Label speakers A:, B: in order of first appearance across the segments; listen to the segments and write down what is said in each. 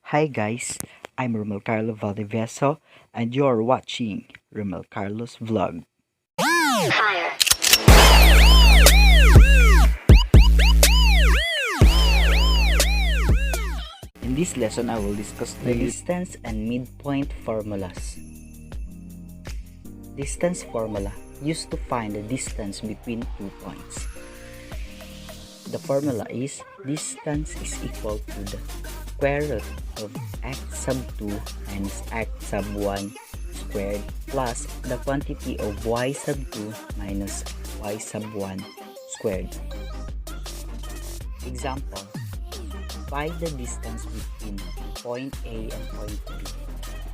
A: Hi guys, I'm Romel Carlo Valdivieso and you're watching Romel Carlo's vlog. In this lesson, I will discuss the distance and midpoint formulas. Distance formula used to find the distance between 2 points. The formula is distance is equal to the square root of x sub 2 minus x sub 1 squared plus the quantity of y sub 2 minus y sub 1 squared. Example, find the distance between point A and point B,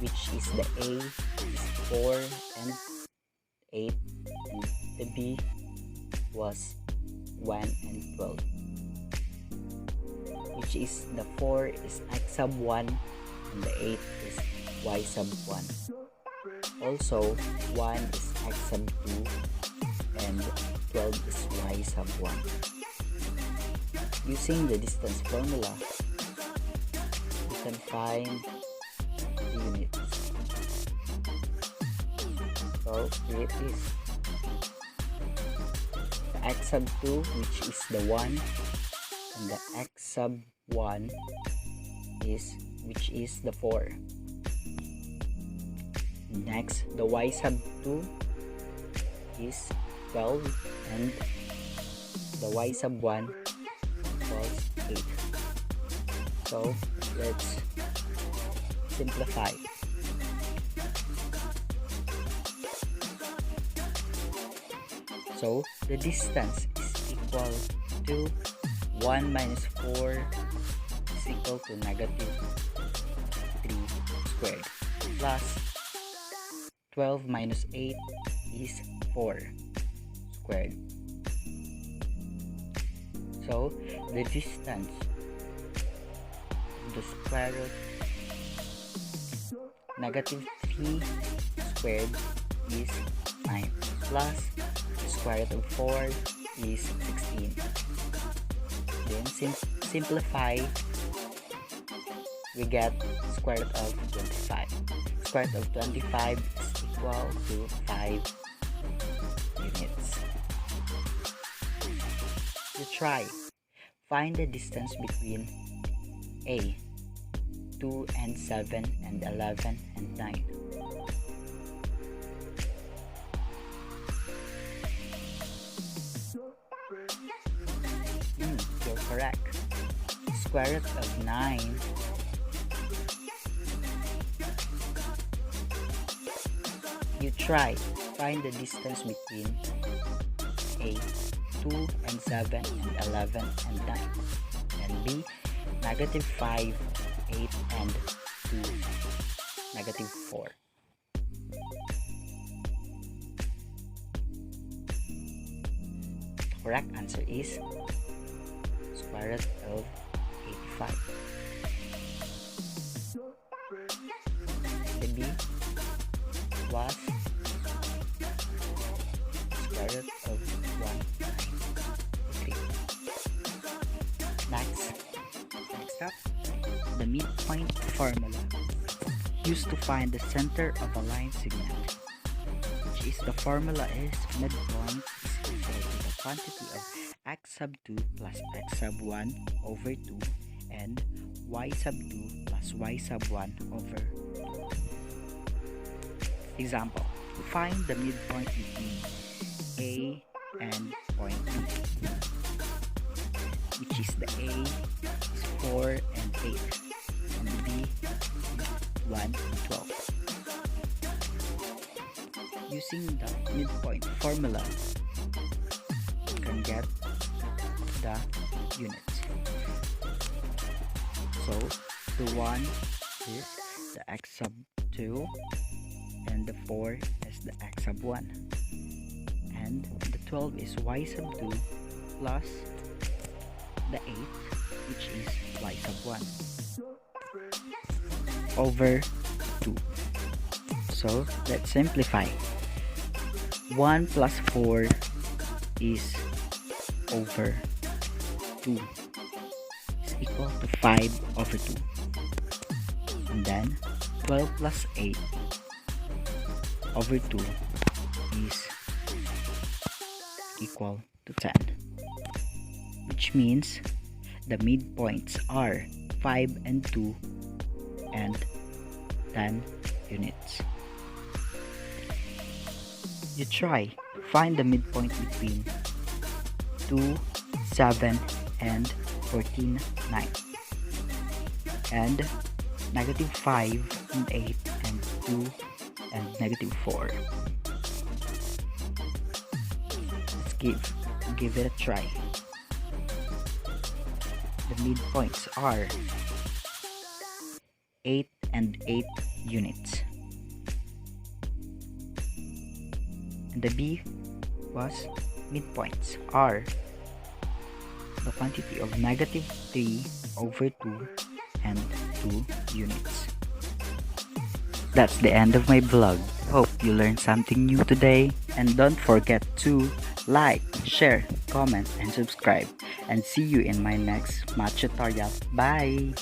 A: which is the A is 4 and 8 and the B was 1 and 12, which is the 4 is x sub 1 and the 8 is y sub 1. Also, 1 is x sub 2 and 12 is y sub 1. Using the distance formula, you can find the units. So, here it is. The x sub 2, which is the 1, and the x sub 1 is which is the 4. Next, the y sub 2 is 12 and the y sub 1 was 8. So let's simplify. So the distance is equal to 1 minus 4 is equal to negative 3 squared plus 12 minus 8 is 4 squared. So the distance of the square root negative 3 squared is 9 plus the square root of 4 is 16. Then simplify, we get square root of 25. Square root of 25 is equal to 5 units. You try. Find the distance between A, 2 and 7 and 11 and 9. You're correct. Square root of 9 you try. Find the distance between A, 2 and 7 and 11 and 9, and B, negative 5, 8 and 2, negative 4. The correct answer is square root of 85. The B was square root of 193. Next up, the midpoint formula used to find the center of a line segment, which is the formula is midpoint is equal to the quantity of x sub 2 plus x sub 1 over 2 and y sub 2 plus y sub 1 over 2. Example, find the midpoint between A and point B, which is the A is 4 and 8 and the B is 1 and 12. Using the midpoint formula, you can get the units. So the 1 is the x sub 2 and the 4 is the x sub 1 and the 12 is y sub 2 plus the 8, which is y sub 1 over 2. So let's simplify. 1 plus 4 is over 2 is equal to 5 over 2. And then 12 plus 8 over 2 is equal to 10, which means the midpoints are 5 and 2 and 10 units. You try find the midpoint between 2, 7 and 14, 9, and negative 5 and 8 and 2 and negative 4. Let's give it a try. The midpoints are 8 and 8 units. And the B was midpoints are the quantity of negative 3 over 2 and 2 units. That's the end of my vlog. Hope you learned something new today, and don't forget to like, share, comment, and subscribe, and see you in my next math tutorial. Bye!